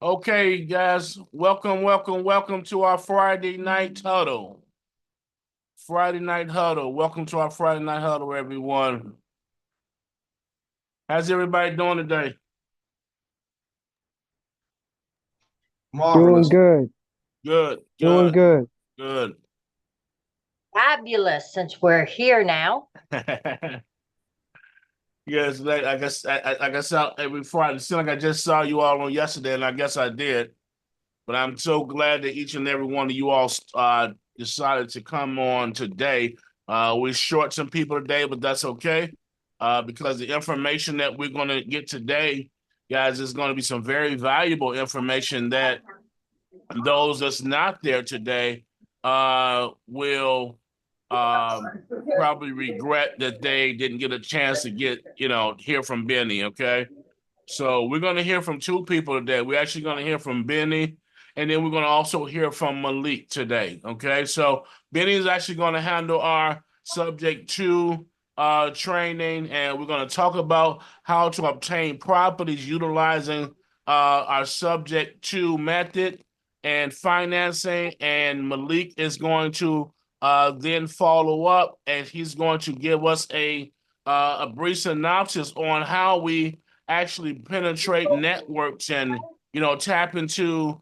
Okay, guys, welcome to our Friday night huddle. Friday night huddle. Welcome to our Friday night huddle, everyone. How's everybody doing today? Doing Marvelous. good, Good, doing good, good. good. Fabulous since we're here now. Yes, I guess I guess every Friday. It seemed like I just saw you all on yesterday, and I guess I did. But I'm so glad that each and every one of you all decided to come on today. We short some people today, but that's okay because the information that we're going to get today, guys, is going to be some very valuable information that those that's not there today will probably regret that they didn't get a chance to hear from Benny. Okay. So we're going to hear from two people today. We're actually going to hear from Benny, and then we're going to also hear from Malik today. Okay, so Benny is actually going to handle our subject to training, and we're going to talk about how to obtain properties utilizing our subject to method and financing. And Malik is going to then follow up, and he's going to give us a brief synopsis on how we actually penetrate networks and tap into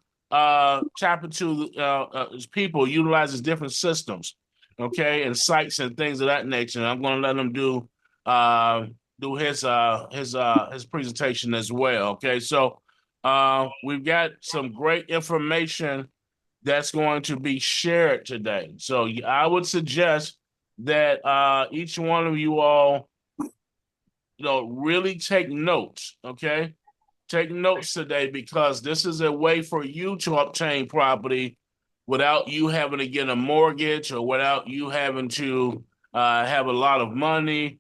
people utilizes different systems, okay, and sites and things of that nature. And I'm going to let him do his presentation as well. Okay, so we've got some great information that's going to be shared today. So I would suggest that each one of you all really take notes, okay? Take notes today because this is a way for you to obtain property without you having to get a mortgage or without you having to have a lot of money.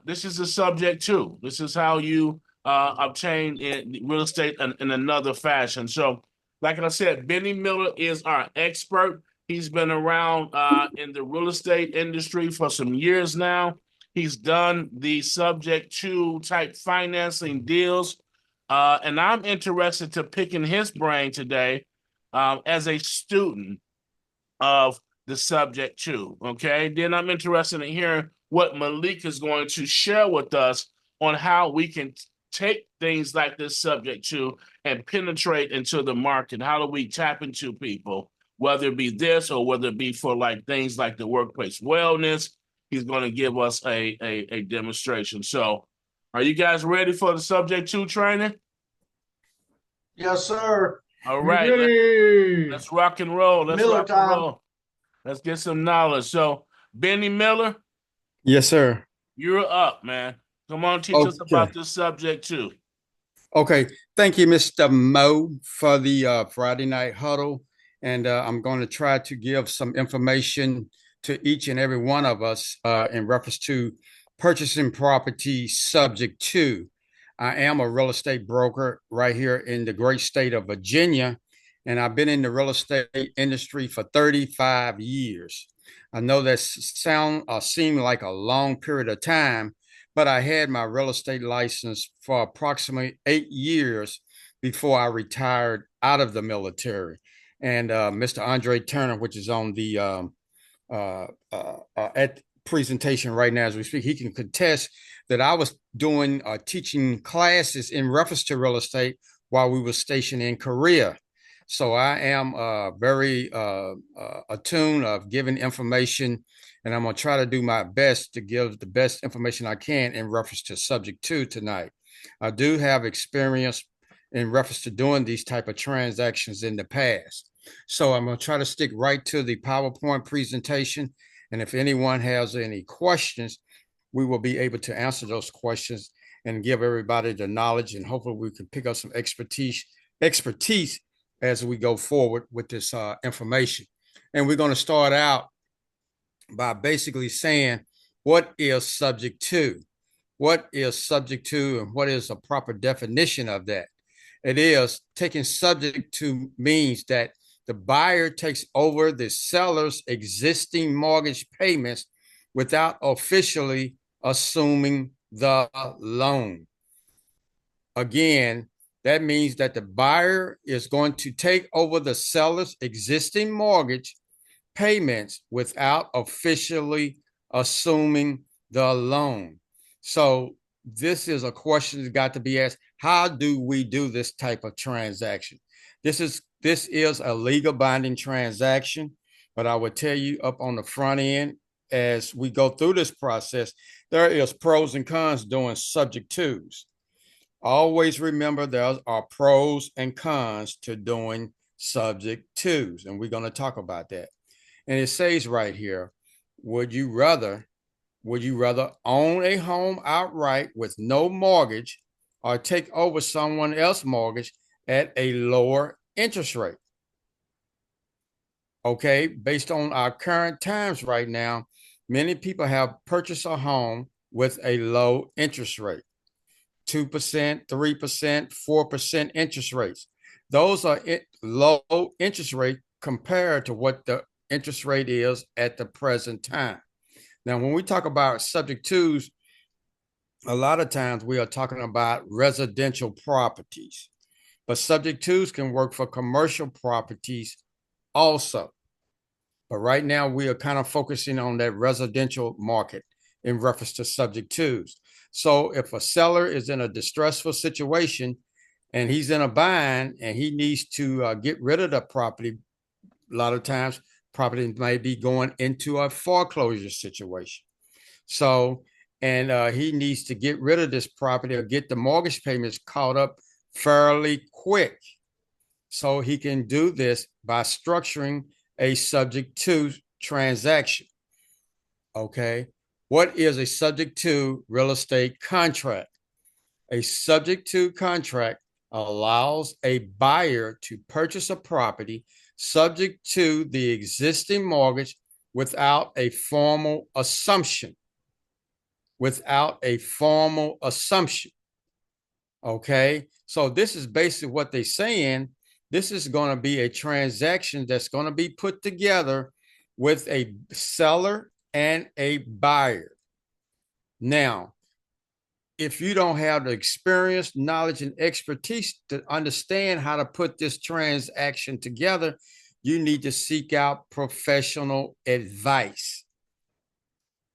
This is a subject too. This is how you obtain real estate in another fashion. So, like I said, Bennie Miller is our expert. He's been around in the real estate industry for some years now. He's done the subject to type financing deals. And I'm interested to picking his brain today as a student of the subject too. Okay. Then I'm interested in hearing what Malik is going to share with us on how we can take things like this subject to and penetrate into the market. How do we tap into people, whether it be this or whether it be for like things like the workplace wellness? He's going to give us a demonstration. So, are you guys ready for the subject two training? Yes, sir. All We right, ready? let's rock and roll. Let's Miller rock and time. roll. Let's get some knowledge. So, Benny Miller, Yes, sir. you're up, man. Come on, teach us Okay. about this subject too. Okay. Thank you, Mr. Mo, for the Friday night huddle. And I'm going to try to give some information to each and every one of us in reference to purchasing property subject to. I am a real estate broker right here in the great state of Virginia, and I've been in the real estate industry for 35 years. I know that seem like a long period of time, but I had my real estate license for approximately 8 years before I retired out of the military. And Mr. Andre Turner, which is on the at presentation right now as we speak, he can contest that I was doing teaching classes in reference to real estate while we were stationed in Korea. So I am very attuned of giving information, and I'm going to try to do my best to give the best information I can in reference to subject two tonight. I do have experience in reference to doing these type of transactions in the past. So I'm going to try to stick right to the PowerPoint presentation. And if anyone has any questions, we will be able to answer those questions and give everybody the knowledge. And hopefully we can pick up some expertise as we go forward with this information. And we're going to start out by basically saying, what is subject to? What is subject to, and what is a proper definition of that? It is taking subject to means that the buyer takes over the seller's existing mortgage payments without officially assuming the loan. Again, That means that the buyer is going to take over the seller's existing mortgage payments without officially assuming the loan. So this is a question that's got to be asked. How do we do this type of transaction? This is a legal binding transaction, but I would tell you up on the front end, as we go through this process, there is pros and cons doing subject twos. Always remember there are pros and cons to doing subject twos, and we're going to talk about that. And it says right here, would you rather own a home outright with no mortgage or take over someone else's mortgage at a lower interest rate? Okay, based on our current times right now, many people have purchased a home with a low interest rate, 2%, 3%, 4% interest rates. Those are low interest rate compared to what the interest rate is at the present time. Now, when we talk about subject twos, a lot of times we are talking about residential properties, but subject twos can work for commercial properties also. But right now we are kind of focusing on that residential market in reference to subject twos. So if a seller is in a distressful situation and he's in a bind and he needs to get rid of the property, a lot of times property may be going into a foreclosure situation. So, and he needs to get rid of this property or get the mortgage payments caught up fairly quick. So he can do this by structuring a subject to transaction. Okay. What is a subject to real estate contract? A subject to contract allows a buyer to purchase a property subject to the existing mortgage without a formal assumption. Okay. So this is basically what they're saying. This is going to be a transaction that's going to be put together with a seller and a buyer. Now, if you don't have the experience, knowledge, and expertise to understand how to put this transaction together, you need to seek out professional advice.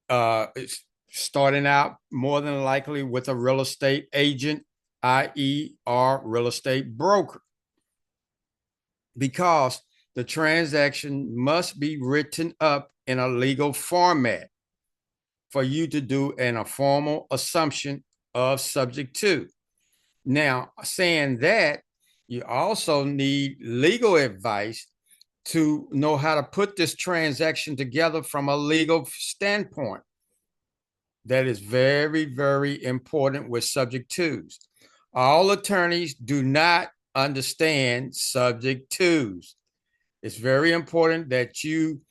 It's starting out more than likely with a real estate agent, i.e., or real estate broker, because the transaction must be written up in a legal format for you to do a formal assumption of subject to. Now, saying that, you also need legal advice to know how to put this transaction together from a legal standpoint. That is very, very important with subject twos. All attorneys do not understand subject twos. It's very important that you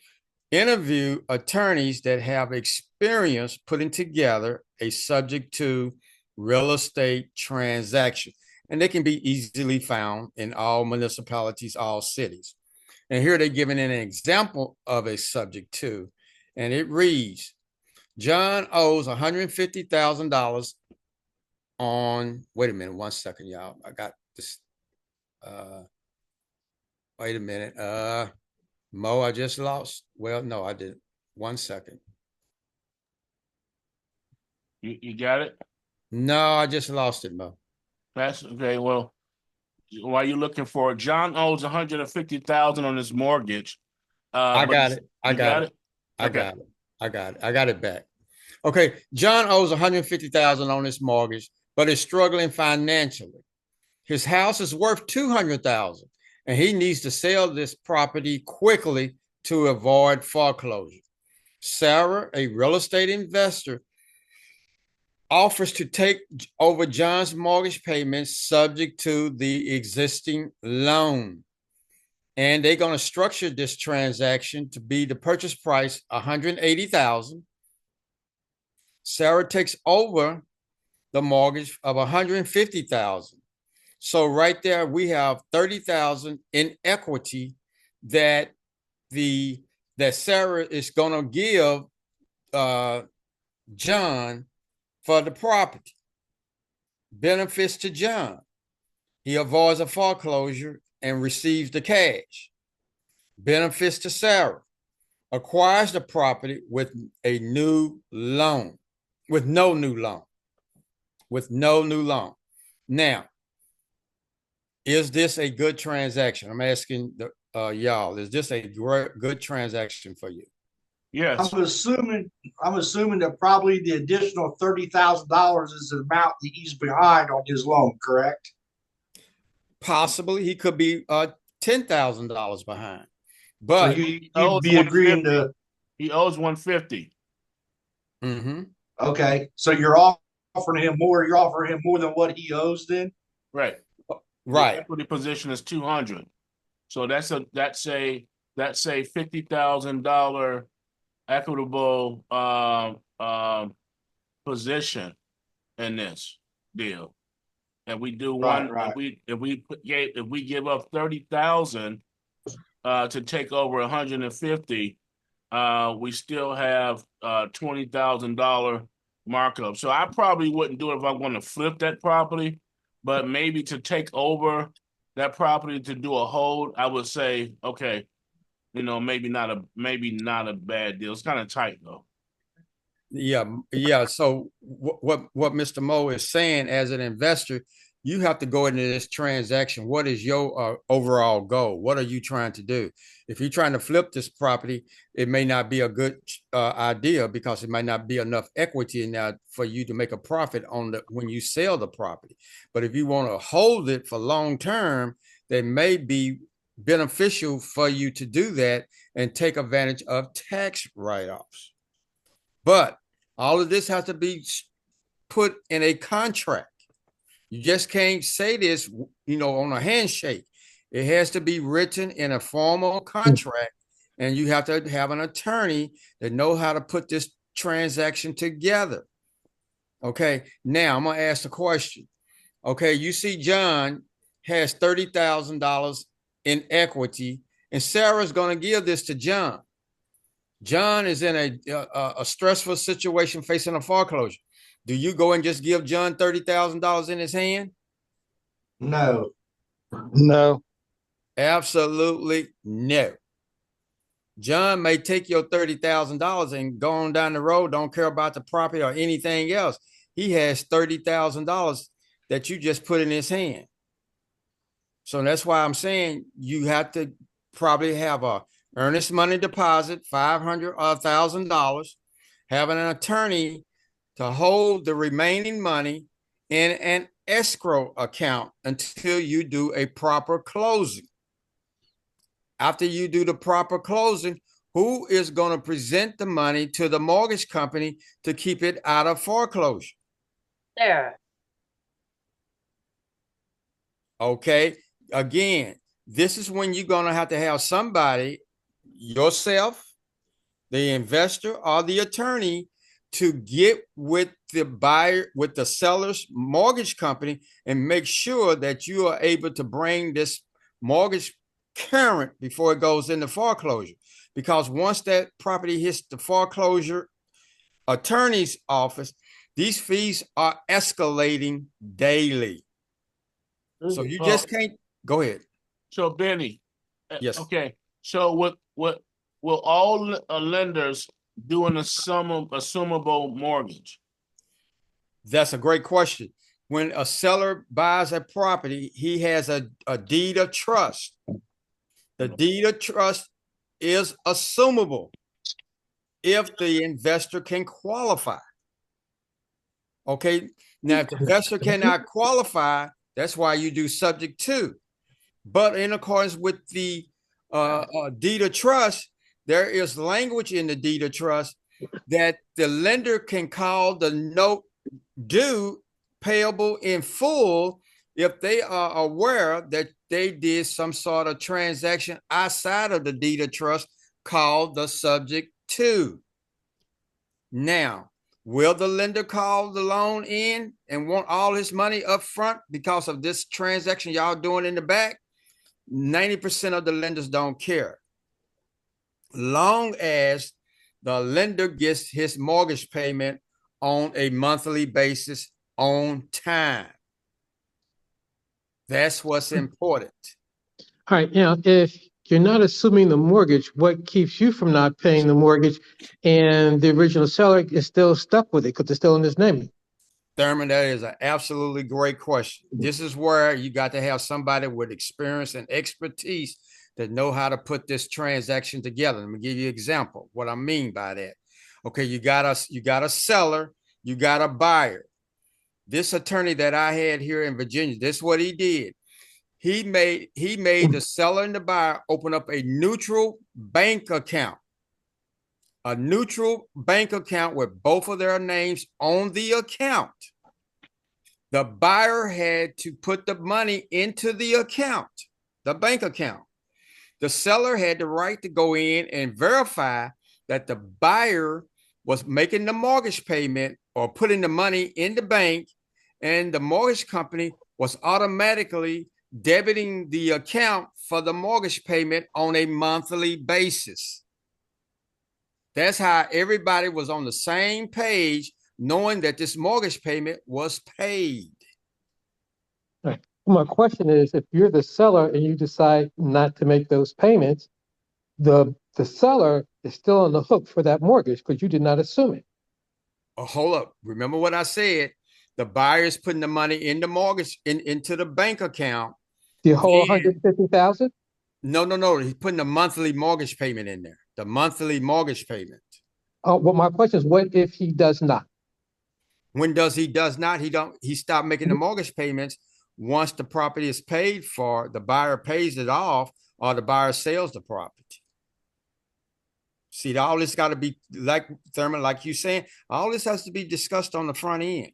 interview attorneys that have experience putting together a subject to real estate transaction. And they can be easily found in all municipalities, all cities. And here they're giving an example of a subject to, and it reads, John owes $150,000 on, wait a minute, one second, y'all. I got this. Wait a minute. Mo, I just lost. Well, no, I didn't. 1 second. You got it? No, I just lost it, Mo. That's okay. Well, while you're looking for it, John owes $150,000 on his mortgage. I got it. I got it. I got it back. Okay. John owes $150,000 on his mortgage, but is struggling financially. His house is worth $200,000, and he needs to sell this property quickly to avoid foreclosure. Sarah, a real estate investor, offers to take over John's mortgage payments subject to the existing loan. And they're going to structure this transaction to be the purchase price $180,000. Sarah takes over the mortgage of $150,000. So right there, we have $30,000 in equity that Sarah is going to give John for the property. Benefits to John. He avoids a foreclosure and receives the cash. Benefits to Sarah. Acquires the property with a new loan, with no new loan, with no new loan. Now, is this a good transaction? I'm asking y'all, is this a good transaction for you? Yes. I'm assuming that probably the additional $30,000 is the amount that he's behind on his loan, correct? Possibly he could be $10,000 behind. So But you'd be agreeing to, He owes 150. okay, so you're offering him more, you're offering him more than what he owes then? Right. right. The equity position is 200. So that's a $50,000 equitable position in this deal. And we do one, Right. if we give up 30,000 to take over 150, we still have $20,000 markup. So I probably wouldn't do it if I'm going to flip that property, but maybe to take over that property to do a hold, I would say, okay, maybe not a bad deal. It's kind of tight though. Yeah. So what Mr. Mo is saying, as an investor, you have to go into this transaction. What is your overall goal? What are you trying to do? If you're trying to flip this property, it may not be a good idea because it might not be enough equity in that for you to make a profit on when you sell the property. But if you want to hold it for long term, that may be beneficial for you to do that and take advantage of tax write-offs. But all of this has to be put in a contract. You just can't say this, on a handshake. It has to be written in a formal contract, and you have to have an attorney that knows how to put this transaction together. Okay, now I'm going to ask the question. Okay, you see John has $30,000 in equity, and Sarah's going to give this to John. John is in a stressful situation facing a foreclosure. Do you go and just give John $30,000 in his hand? No. No. Absolutely no. John may take your $30,000 and go on down the road, don't care about the property or anything else. He has $30,000 that you just put in his hand. So that's why I'm saying you have to probably have a earnest money deposit, $500 or $1,000, having an attorney to hold the remaining money in an escrow account until you do a proper closing. After you do the proper closing, who is going to present the money to the mortgage company to keep it out of foreclosure? There. Okay. Again, this is when you're going to have somebody, yourself, the investor, or the attorney, to get with the buyer, with the seller's mortgage company, and make sure that you are able to bring this mortgage current before it goes into foreclosure. Because once that property hits the foreclosure attorney's office, these fees are escalating daily. So you just can't go ahead. So Benny, Yes. okay. So what will all lenders do an assumable mortgage? That's a great question. When a seller buys a property, he has a deed of trust. The deed of trust is assumable if the investor can qualify. Okay. Now, if the investor cannot qualify, that's why you do subject to. But in accordance with the deed of trust, there is language in the deed of trust that the lender can call the note due payable in full if they are aware that they did some sort of transaction outside of the deed of trust called the subject to. Now, will the lender call the loan in and want all his money up front because of this transaction y'all doing in the back? 90% of the lenders don't care. Long as the lender gets his mortgage payment on a monthly basis on time. That's what's important. All right, now, if you're not assuming the mortgage, what keeps you from not paying the mortgage and the original seller is still stuck with it because it's still in his name? Thurman, that is an absolutely great question. This is where you got to have somebody with experience and expertise that know how to put this transaction together. Let me give you an example. What I mean by that. Okay, you got a seller, you got a buyer. This attorney that I had here in Virginia, this is what he did. He made the seller and the buyer open up a neutral bank account. A neutral bank account with both of their names on the account. The buyer had to put the money into the account, the bank account. The seller had the right to go in and verify that the buyer was making the mortgage payment or putting the money in the bank, and the mortgage company was automatically debiting the account for the mortgage payment on a monthly basis. That's how everybody was on the same page, knowing that this mortgage payment was paid. Right. My question is, if you're the seller and you decide not to make those payments, the seller is still on the hook for that mortgage because you did not assume it. Oh, hold up. Remember what I said? The buyer is putting the money in the mortgage into the bank account. The whole 150,000? No. He's putting the monthly mortgage payment in there. The monthly mortgage payment. Oh, well, my question is, what if he does not? When does not, he stopped making the mortgage payments. Once the property is paid for, the buyer pays it off or the buyer sells the property. See, all this got to be, like Thurman, like you saying, all this has to be discussed on the front end.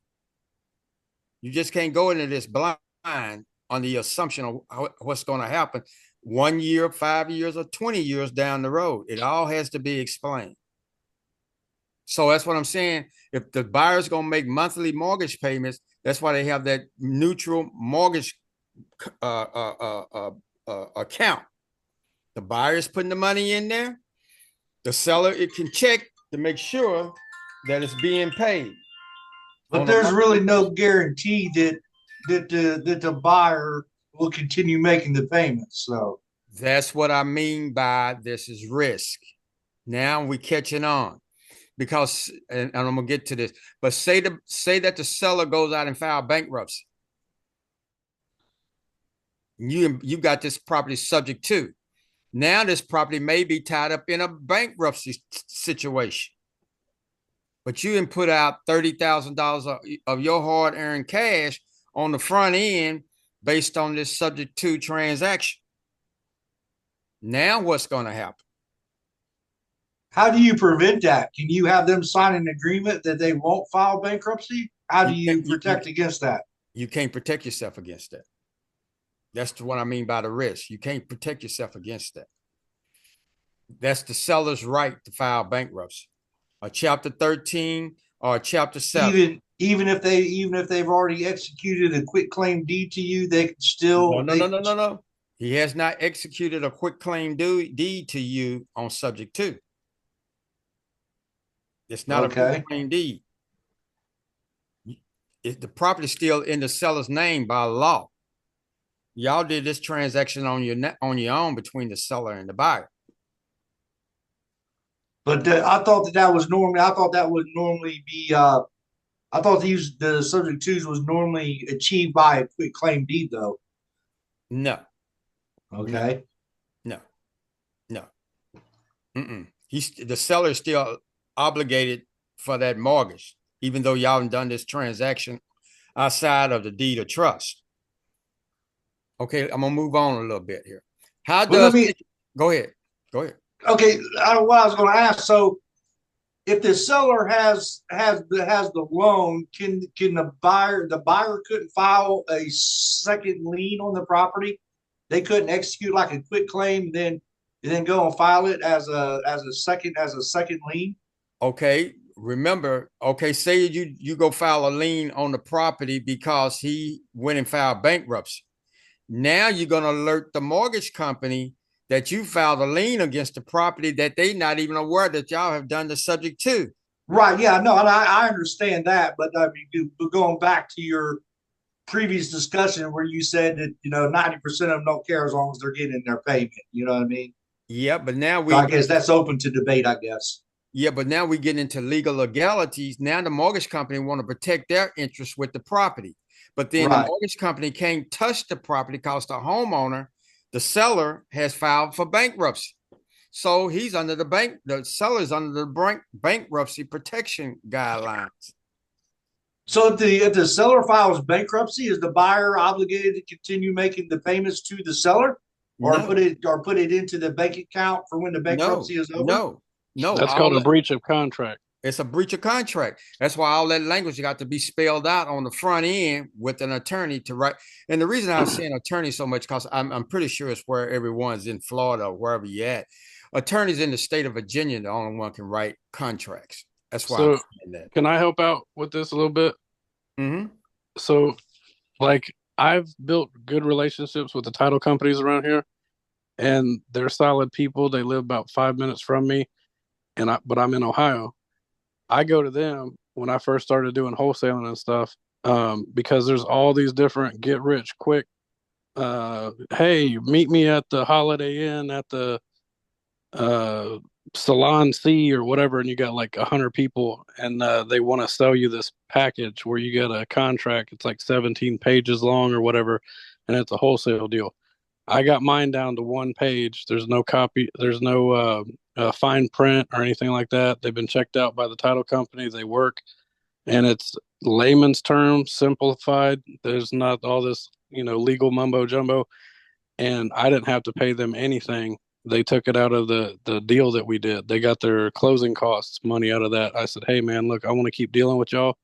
You just can't go into this blind on the assumption of what's going to happen 1 year, 5 years, or 20 years down the road. It all has to be explained. So that's what I'm saying. If the buyer's going to make monthly mortgage payments, that's why they have that neutral mortgage account. The buyer's putting the money in there. The seller, it can check to make sure that it's being paid. But there's really no guarantee that the buyer will continue making the payments. So that's what I mean by this is risk. Now we're catching on. Because, and I'm gonna get to this, but say that the seller goes out and file bankruptcy. You got this property subject to. Now this property may be tied up in a bankruptcy situation. But you can put out $30,000 of your hard-earned cash on the front end based on this subject to transaction. Now what's going to happen? how do you prevent that? Can you have them sign an agreement that they won't file bankruptcy? How do you protect against that? You can't protect yourself against that. That's what I mean by the risk. You can't protect yourself against that. That's the seller's right to file bankruptcy. A Chapter 13 or a Chapter 7. Even if they've already executed a quitclaim deed to you, they can still No. He has not executed a quitclaim deed to you on subject to. It's not a quitclaim deed. The property is still in the seller's name by law. Y'all did this transaction on your own between the seller and the buyer. But I thought that was normally. I thought that would normally be. I thought the subject twos was normally achieved by a quitclaim deed, though. No. Okay. No. The seller is still obligated for that mortgage, even though y'all haven't done this transaction outside of the deed of trust. Okay, I'm gonna move on a little bit here. Go ahead. Okay, what I was going to ask. So, if the seller has the loan, can the buyer couldn't file a second lien on the property? They couldn't execute like a quitclaim, then go and file it as a second lien. Okay, remember. Okay, say you go file a lien on the property because he went and filed bankruptcy. Now you're going to alert the mortgage company that you filed a lien against the property that they not even aware that y'all have done the subject to. Right. Yeah. No, and I understand that, but I mean, going back to your previous discussion where you said that, 90% of them don't care as long as they're getting their payment. You know what I mean? Yeah, but now So I guess that's open to debate, I guess. yeah, but now we get into legal legalities. Now the mortgage company want to protect their interest with the property. But then the Right. mortgage company can't touch the property because the homeowner, the seller, has filed for bankruptcy. So he's under the seller's under the bankruptcy protection guidelines. So if the seller files bankruptcy, is the buyer obligated to continue making the payments to the seller, or No, put it into the bank account for when the bankruptcy is over? no. That's called a breach of contract. It's a breach of contract. That's why all that language got to be spelled out on the front end with an attorney to write. And the reason I'm saying attorney so much, because I'm pretty sure it's where everyone's in Florida or wherever you're at. Attorneys in the state of Virginia, the only one can write contracts. That's why I'm saying that. Can I help out with this a little bit? Mm-hmm. So, like, I've built good relationships with the title companies around here, and they're solid people. They live about 5 minutes from me, but I'm in Ohio. I go to them when I first started doing wholesaling and stuff, because there's all these different get rich quick. Hey, meet me at the Holiday Inn at the Salon C or whatever, and you got like 100 people, and they want to sell you this package where you get a contract. It's like 17 pages long or whatever, and it's a wholesale deal. I got mine down to one page. There's no copy. There's no fine print or anything like that. They've been checked out by the title company. They work, and it's layman's terms, simplified. There's not all this, legal mumbo jumbo. And I didn't have to pay them anything. They took it out of the deal that we did. They got their closing costs money out of that. I said, hey, man, look, I want to keep dealing with y'all.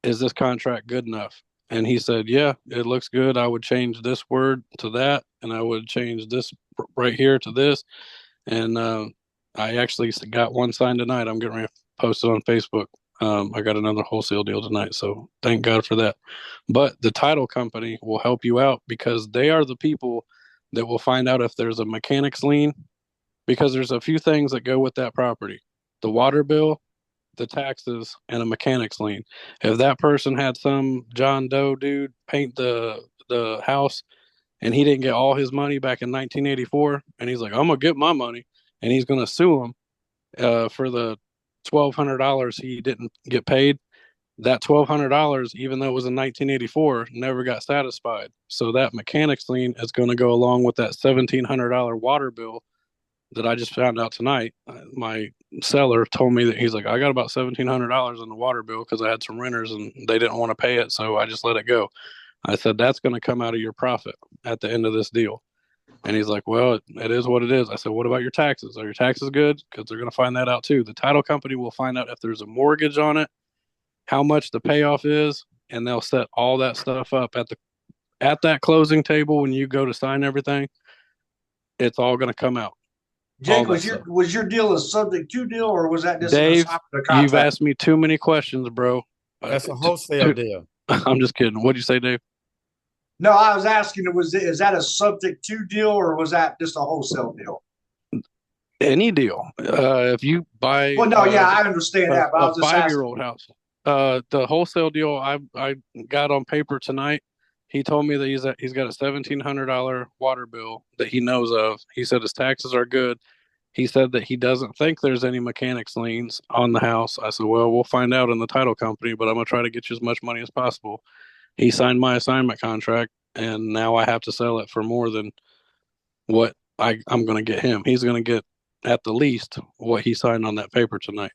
Is this contract good enough? And he said, yeah, it looks good. I would change this word to that, and I would change this right here to this. And I actually got one signed tonight. I'm getting ready to post it on Facebook. I got another wholesale deal tonight, so thank God for that. But the title company will help you out because they are the people that will find out if there's a mechanic's lien, because there's a few things that go with that property: the water bill, the taxes, and a mechanic's lien. If that person had some John Doe dude paint the house and he didn't get all his money back in 1984, and he's like, I'm gonna get my money, and he's gonna sue him for the $1,200 he didn't get paid. That $1,200, even though it was in 1984, never got satisfied. So that mechanic's lien is going to go along with that $1,700 water bill that I just found out tonight. My seller told me that he's like, I got about $1,700 in the water bill because I had some renters and they didn't want to pay it, so I just let it go. I said, that's going to come out of your profit at the end of this deal. And he's like, well, it is what it is. I said, what about your taxes? Are your taxes good? Because they're going to find that out too. The title company will find out if there's a mortgage on it, how much the payoff is, and they'll set all that stuff up at that closing table when you go to sign everything. It's all going to come out. Jake, was your deal a subject to deal, or was that just Dave? a contract? You've asked me too many questions, bro. That's a wholesale deal. I'm just kidding. What'd you say, Dave? No, I was asking, is that a subject to deal, or was that just a wholesale deal? Any deal. If you buy, well, no, yeah, I understand that, but I was just 5-year-old house. The wholesale deal I got on paper tonight. He told me that he's got a $1,700 water bill that he knows of. He said his taxes are good. He said that he doesn't think there's any mechanics liens on the house. I said, well, we'll find out in the title company, but I'm going to try to get you as much money as possible. He signed my assignment contract, and now I have to sell it for more than what I'm going to get him. He's going to get at the least what he signed on that paper tonight.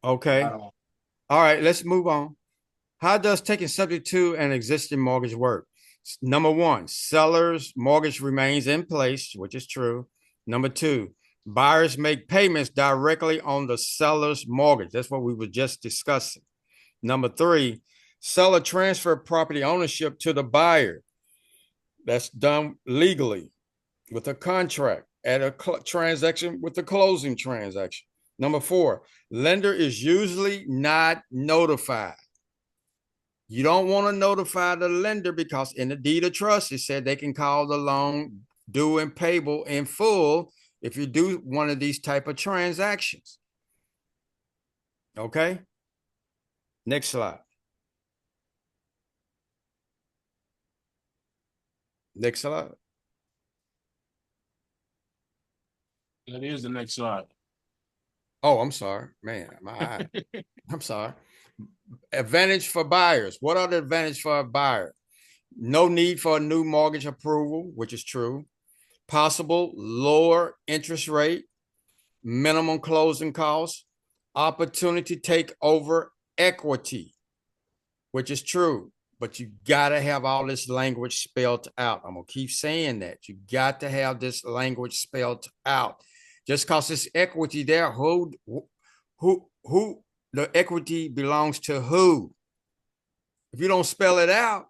Okay. All right, let's move on. How does taking subject to an existing mortgage work? Number one, seller's mortgage remains in place, which is true. Number two, buyers make payments directly on the seller's mortgage. That's what we were just discussing. Number three, seller transfer property ownership to the buyer. That's done legally with a contract at a transaction with the closing transaction. Number four, lender is usually not notified. You don't want to notify the lender because in the deed of trust, it said they can call the loan due and payable in full if you do one of these type of transactions. Okay. Next slide. Next slide. That is the next slide. Oh, I'm sorry, man. My eye. I'm sorry. Advantage for buyers. What are the advantage for a buyer? No need for a new mortgage approval, which is true. Possible lower interest rate, minimum closing costs, opportunity to take over equity, which is true. But you got to have all this language spelled out. I'm going to keep saying that. You got to have this language spelled out. Just because it's equity there, who, the equity belongs to who? If you don't spell it out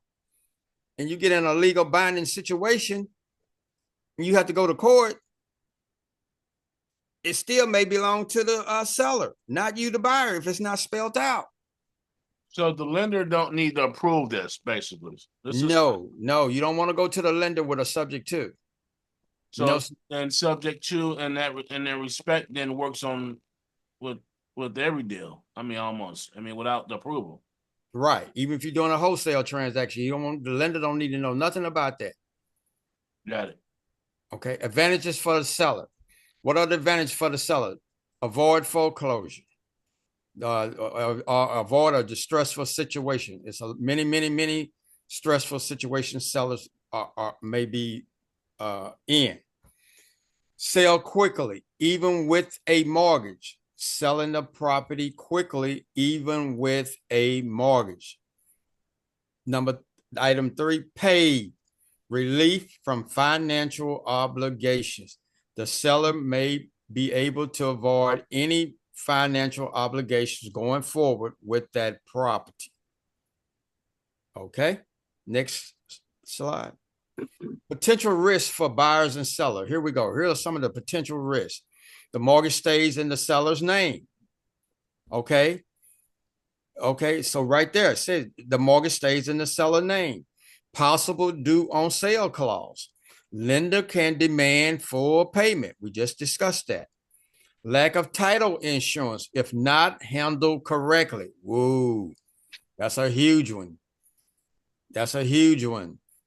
and you get in a legal binding situation and you have to go to court, it still may belong to the seller, not you, the buyer, if it's not spelled out. So the lender don't need to approve this, basically. No, you don't want to go to the lender with a subject to. So No. and subject to, and that respect then works on with every deal. I mean, almost. I mean, without the approval. Right. Even if you're doing a wholesale transaction, you don't want the lender don't need to know nothing about that. Got it. Okay. Advantages for the seller. What are the advantages for the seller? Avoid foreclosure. Avoid a distressful situation. It's a many stressful situations sellers may be in. Sell quickly, even with a mortgage. Selling the property quickly, even with a mortgage. Item 3, paid. Relief from financial obligations. The seller may be able to avoid any financial obligations going forward with that property. Okay, next slide. Potential risks for buyers and sellers. Here we go. Here are some of the potential risks. The mortgage stays in the seller's name. Okay, so right there it says the mortgage stays in the seller name. Possible due on sale clause. Lender can demand full payment. We just discussed that. Lack of title insurance if not handled correctly. Whoa, that's a huge one.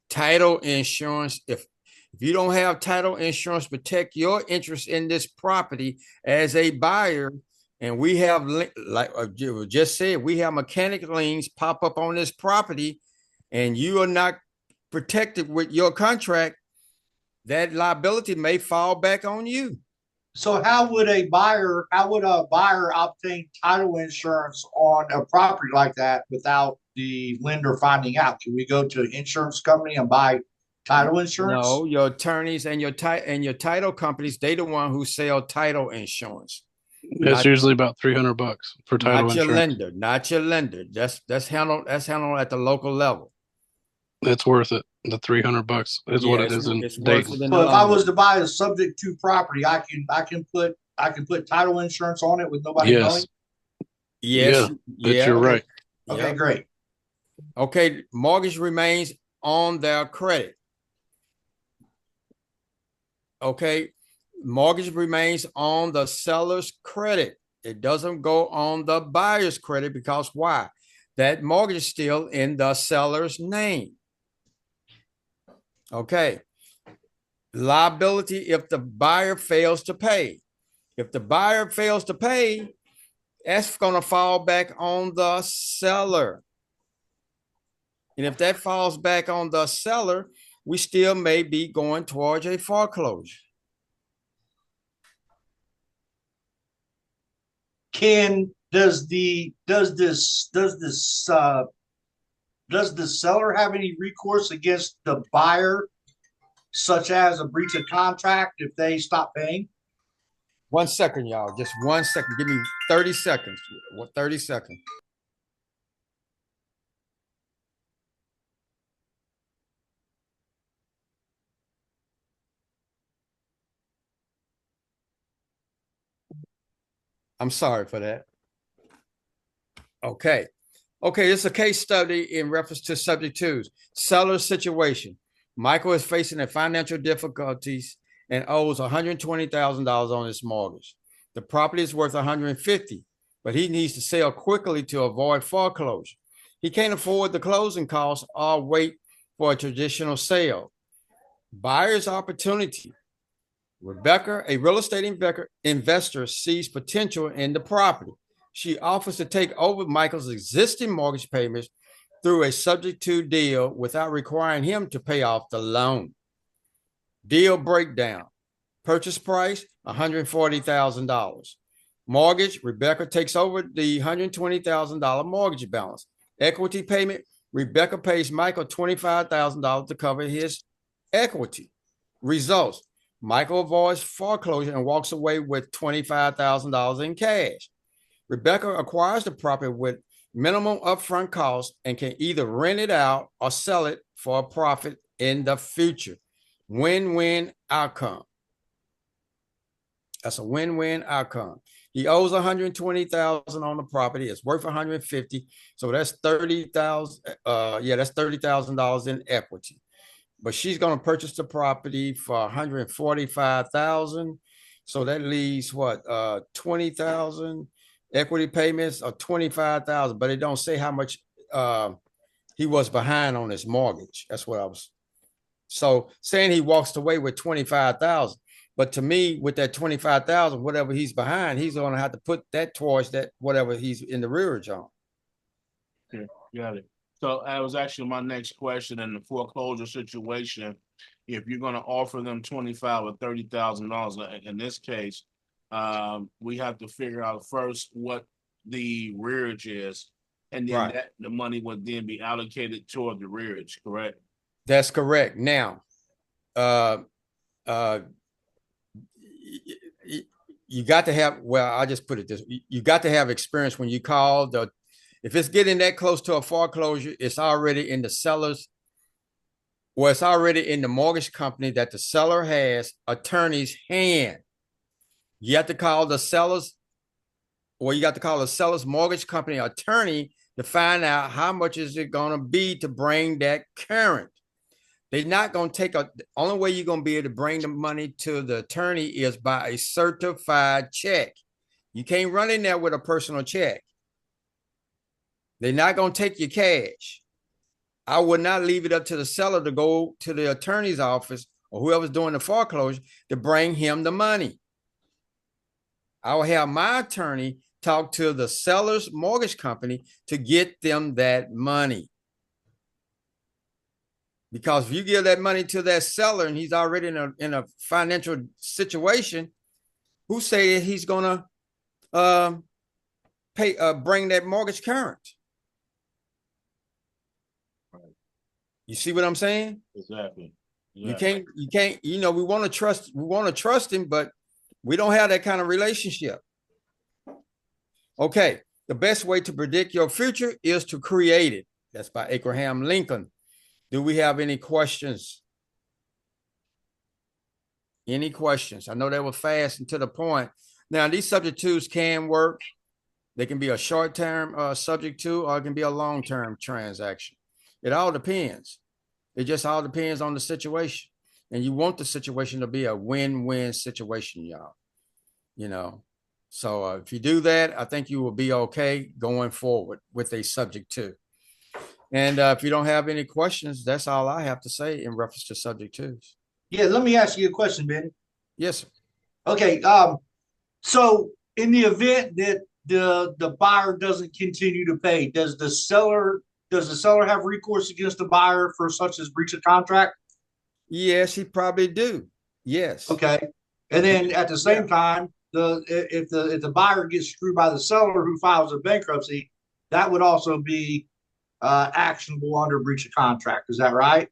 Title insurance. If you don't have title insurance, protect your interest in this property as a buyer. And we have, like I just said, we have mechanic liens pop up on this property and you are not protected with your contract, that liability may fall back on you. So how would a buyer obtain title insurance on a property like that without the lender finding out? Can we go to an insurance company and buy title insurance? No, your attorneys and your title companies, they the one who sell title insurance. It's usually about $300 for title insurance. Not your lender. That's handled at the local level. It's worth it. The $300 is what it is in Dayton. So if I was to buy a subject to property, I can put title insurance on it with nobody knowing? Yes. You're right. Okay, great. Okay, mortgage remains on their credit. Okay, mortgage remains on the seller's credit. It doesn't go on the buyer's credit because why? That mortgage is still in the seller's name. Okay. Liability if the buyer fails to pay. If the buyer fails to pay, that's going to fall back on the seller. And if that falls back on the seller, we still may be going towards a foreclosure. Does the seller have any recourse against the buyer, such as a breach of contract if they stop paying? 1 second, y'all. Just 1 second. Give me 30 seconds. 30 seconds. I'm sorry for that. Okay, it's a case study in reference to subject twos. Seller situation. Michael is facing a financial difficulties and owes $120,000 on his mortgage. The property is worth $150,000, but he needs to sell quickly to avoid foreclosure. He can't afford the closing costs or wait for a traditional sale. Buyer's opportunity. Rebecca, a real estate investor, sees potential in the property. She offers to take over Michael's existing mortgage payments through a subject to deal without requiring him to pay off the loan. Deal breakdown. Purchase price, $140,000. Mortgage, Rebecca takes over the $120,000 mortgage balance. Equity payment, Rebecca pays Michael $25,000 to cover his equity. Results, Michael avoids foreclosure and walks away with $25,000 in cash. Rebecca acquires the property with minimum upfront costs and can either rent it out or sell it for a profit in the future. Win-win outcome. That's a win-win outcome. He owes $120,000 on the property. It's worth $150,000. So that's $30,000. That's $30,000 in equity. But she's going to purchase the property for $145,000. So that leaves what? $20,000 equity payments of $25,000. But it don't say how much he was behind on his mortgage. That's what I was. So saying he walks away with $25,000. But to me, with that $25,000, whatever he's behind, he's going to have to put that towards that whatever he's in the rearage on. Okay, got it. So that was actually my next question. In the foreclosure situation, if you're going to offer them $25,000 or $30,000, in this case, we have to figure out first what the rearage is, and then the money would then be allocated toward the rearage. Correct? That's correct. Now, you got to have, well, I'll just put it this, you got to have experience when you call if it's getting that close to a foreclosure, it's already in the seller's, or it's already in the mortgage company that the seller has attorney's hand. You have to call the seller's, or you got to call the seller's mortgage company attorney to find out how much is it going to be to bring that current. They're not going to take the only way you're going to be able to bring the money to the attorney is by a certified check. You can't run in there with a personal check. They're not going to take your cash. I would not leave it up to the seller to go to the attorney's office or whoever's doing the foreclosure to bring him the money. I will have my attorney talk to the seller's mortgage company to get them that money. Because if you give that money to that seller and he's already in a financial situation, who say that he's gonna bring that mortgage current? You see what I'm saying? Exactly. You can't, we want to trust him, but we don't have that kind of relationship. Okay. The best way to predict your future is to create it. That's by Abraham Lincoln. Do we have any questions? Any questions? I know they were fast and to the point. Now, these subject twos can work. They can be a short-term subject to, or it can be a long-term transaction. It all depends. It just all depends on the situation. And you want the situation to be a win-win situation, y'all. So if you do that, I think you will be okay going forward with a subject to. And if you don't have any questions, that's all I have to say in reference to subject twos. Yeah, let me ask you a question, Benny. Yes, sir. Okay. So in the event that the buyer doesn't continue to pay, does the seller have recourse against the buyer for such as breach of contract? Yes, he probably do. Yes. Okay. And then at the same time, if the buyer gets screwed by the seller who files a bankruptcy, that would also be actionable under breach of contract. Is that right?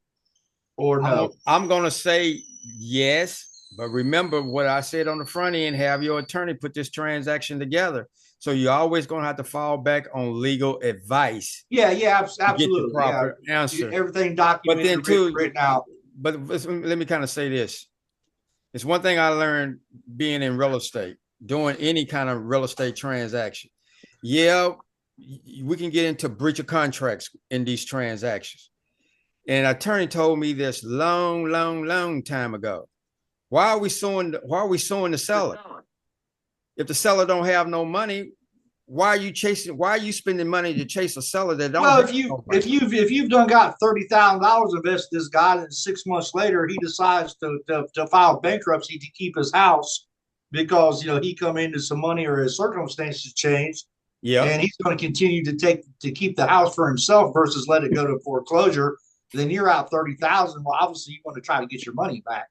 Or no? I'm going to say yes, but remember what I said on the front end, have your attorney put this transaction together. So you're always going to have to fall back on legal advice. Yeah, absolutely. Get the proper answer. Everything documented, but then written out. But let me kind of say this. It's one thing I learned being in real estate, doing any kind of real estate transaction. Yeah, we can get into breach of contracts in these transactions. And an attorney told me this long time ago. Why are we suing the seller? If the seller don't have no money, why are you spending money to chase a seller that don't Well, have if you nobody? if you've done got $30,000 invested in this guy, and 6 months later he decides to file bankruptcy to keep his house because he come into some money or his circumstances changed, Yeah. and he's going to continue to keep the house for himself versus let it go to foreclosure, then you're out 30,000. Well, obviously you want to try to get your money back.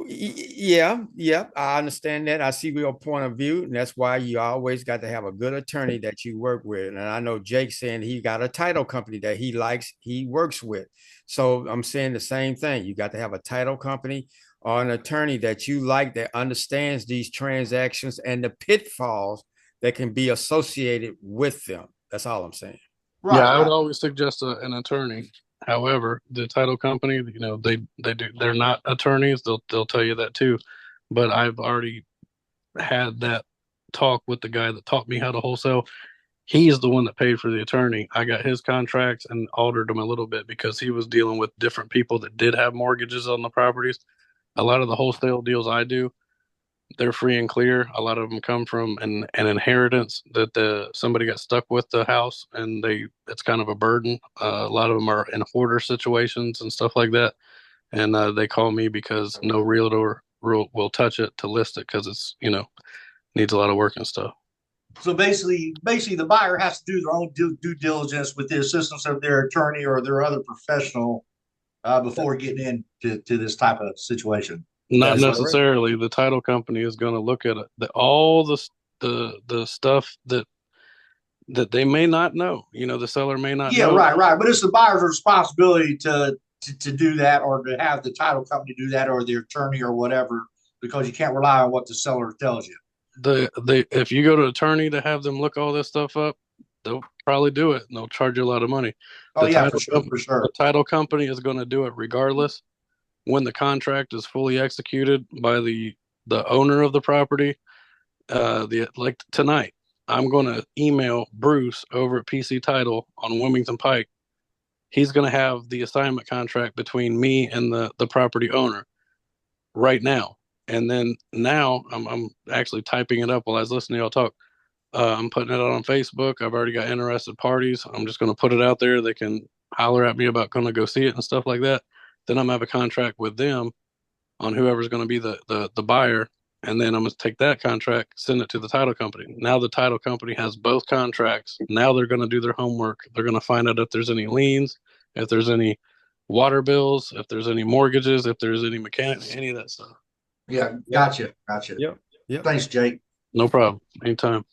Yeah, I understand that. I see your point of view, and that's why you always got to have a good attorney that you work with. And I know Jake saying he got a title company that he works with. So I'm saying the same thing. You got to have a title company or an attorney that you like that understands these transactions and the pitfalls that can be associated with them. That's all I'm saying. Right, Yeah, I would right. always suggest an attorney. However, the title company, they're not attorneys. They'll tell you that too. But I've already had that talk with the guy that taught me how to wholesale. He is the one that paid for the attorney. I got his contracts and altered them a little bit because he was dealing with different people that did have mortgages on the properties. A lot of the wholesale deals I do, they're free and clear. A lot of them come from an inheritance that somebody got stuck with the house, and it's kind of a burden. A lot of them are in hoarder situations and stuff like that, and they call me because no realtor will touch it to list it because it's needs a lot of work and stuff. So basically, the buyer has to do their own due diligence with the assistance of their attorney or their other professional before getting into this type of situation. Not That's correct. necessarily. The title company is going to look at all the stuff that they may not know. The seller may not Yeah, know. right. But it's the buyer's responsibility to do that, or to have the title company do that, or the attorney or whatever, because you can't rely on what the seller tells you. If you go to an attorney to have them look all this stuff up, they'll probably do it and they'll charge you a lot of money. Oh yeah, for sure. The title company is going to do it regardless. When the contract is fully executed by the owner of the property, like tonight, I'm going to email Bruce over at PC Title on Wilmington Pike. He's going to have the assignment contract between me and the property owner right now. And then now I'm actually typing it up while I was listening to y'all talk. I'm putting it out on Facebook. I've already got interested parties. I'm just going to put it out there. They can holler at me about going to go see it and stuff like that. Then I'm going to have a contract with them on whoever's going to be the buyer. And then I'm going to take that contract, send it to the title company. Now the title company has both contracts. Now they're going to do their homework. They're going to find out if there's any liens, if there's any water bills, if there's any mortgages, if there's any mechanics, any of that stuff. Yeah, gotcha. Yep. Thanks, Jake. No problem. Anytime.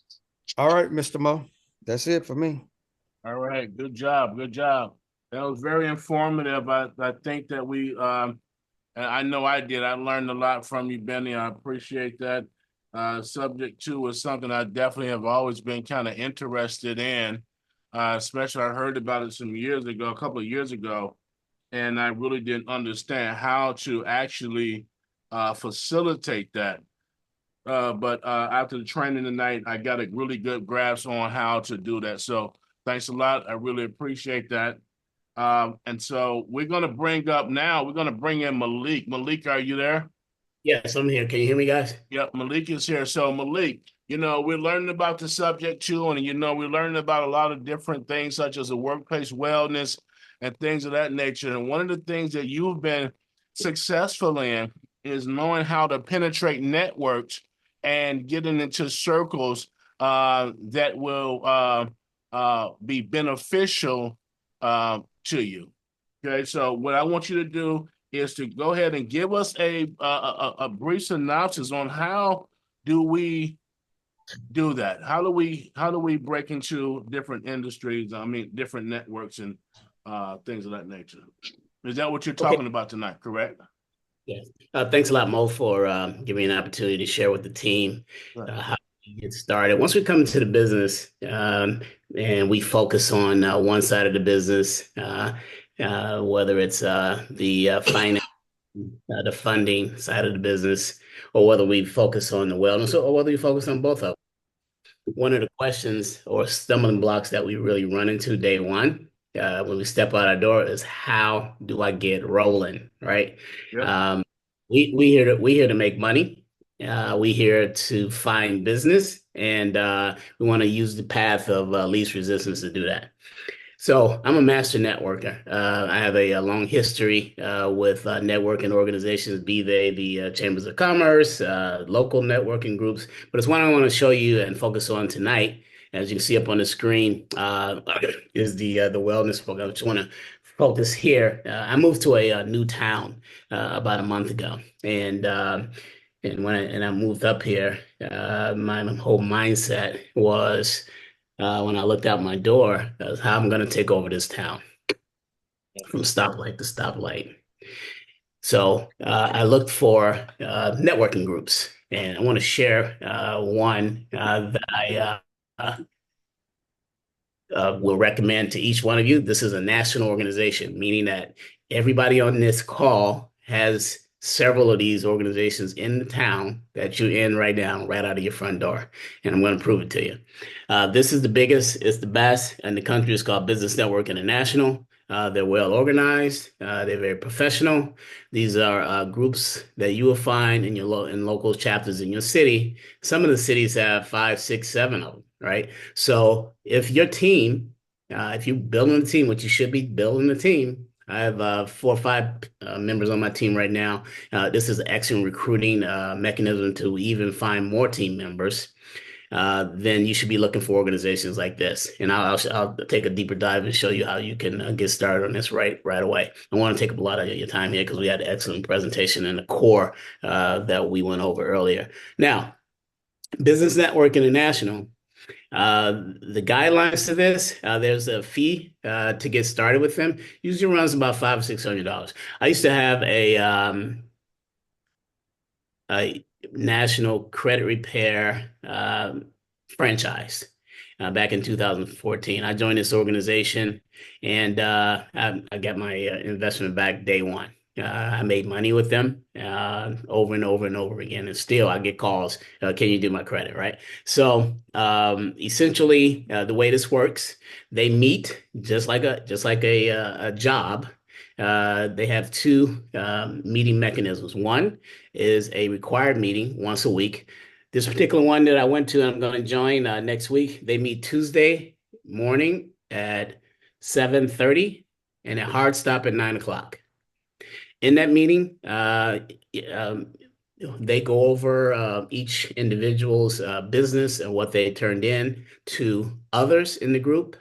All right, Mr. Mo. That's it for me. All right, good job. That was very informative. I think that and I know I did. I learned a lot from you, Benny. I appreciate that. Subject 2 is something I definitely have always been kind of interested in. Especially I heard about it a couple of years ago, and I really didn't understand how to actually facilitate that. But after the training tonight, I got a really good grasp on how to do that. So thanks a lot. I really appreciate that. And so we're going to bring in Malik. Malik, are you there? Yes, I'm here. Can you hear me, guys? Yep, Malik is here. So Malik, we're learning about the subject too, and we're learning about a lot of different things such as the workplace wellness and things of that nature. And one of the things that you've been successful in is knowing how to penetrate networks and getting into circles that will be beneficial to you. Okay, so what I want you to do is to go ahead and give us a brief synopsis on how do we do that? How do we break into different industries? I mean, different networks and things of that nature. Is that what you're talking about tonight? Correct? Yes. Thanks a lot, Mo, for giving me an opportunity to share with the team how we get started. Once we come into the business and we focus on one side of the business, whether it's the finance, the funding side of the business, or whether we focus on the wellness, or whether we focus on both of them. One of the questions or stumbling blocks that we really run into day one when we step out our door is, how do I get rolling, right? Yep. We here to make money. We here to find business, and we want to use the path of least resistance to do that. So I'm a master networker. I have a long history with networking organizations, be they the chambers of commerce, local networking groups. But it's one I want to show you and focus on tonight. As you can see up on the screen, is the wellness program. I just want to focus here. I moved to a new town about a month ago, and I moved up here, my whole mindset was when I looked out my door, was how I'm going to take over this town from stoplight to stoplight. So I looked for networking groups, and I want to share one that I will recommend to each one of you. This is a national organization, meaning that everybody on this call has several of these organizations in the town that you're in right now, right out of your front door. And I'm going to prove it to you. This is the biggest, it's the best in the country. It's called Business Network International. They're well organized. They're very professional. These are groups that you will find in your in local chapters in your city. Some of the cities have 5, 6, 7 of them, right? So if your team, if you're building a team, which you should be building a team, I have 4 or 5 members on my team right now. This is an excellent recruiting mechanism to even find more team members. Then you should be looking for organizations like this. And I'll take a deeper dive and show you how you can get started on this right away. I want to take up a lot of your time here because we had an excellent presentation and the core that we went over earlier. Now, Business Network International. The guidelines to this, there's a fee to get started with them. Usually runs about $500 or $600. I used to have a national credit repair franchise back in 2014. I joined this organization, and I got my investment back day one. I made money with them over and over and over again, and still I get calls. Can you do my credit, right? So essentially, the way this works, they meet just like a job. They have 2 meeting mechanisms. One is a required meeting once a week. This particular one that I went to, I'm going to join next week. They meet Tuesday morning at 7:30 and a hard stop at 9 o'clock. In that meeting, they go over each individual's business and what they turned in to others in the group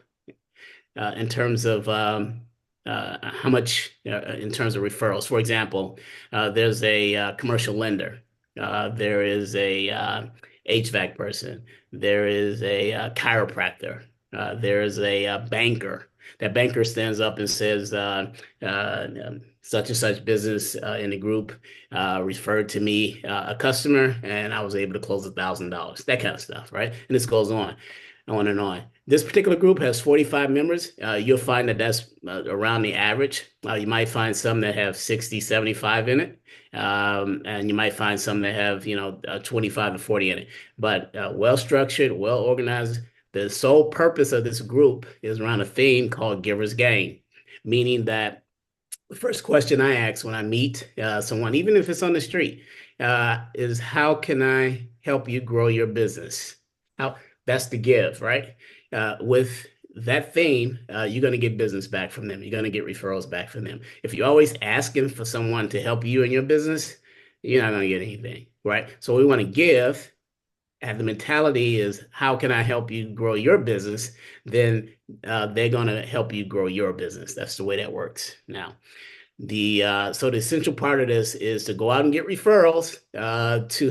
in terms of how much in terms of referrals. For example, there's a commercial lender. There is a HVAC person. There is a chiropractor. There is a banker. That banker stands up and says, such and such business in the group referred to me a customer, and I was able to close $1,000. That kind of stuff, right? And this goes on and on. This particular group has 45 members. You'll find that that's around the average. You might find some that have 60, 75 in it. And you might find some that have, 25 to 40 in it. But well-structured, well-organized. The sole purpose of this group is around a theme called Giver's Gain, meaning that the first question I ask when I meet someone, even if it's on the street, is how can I help you grow your business? That's the give, right? With that theme, you're going to get business back from them. You're going to get referrals back from them. If you're always asking for someone to help you in your business, you're not going to get anything, right? So we want to give, and the mentality is, how can I help you grow your business? Then they're going to help you grow your business. That's the way that works. Now, so the essential part of this is to go out and get referrals to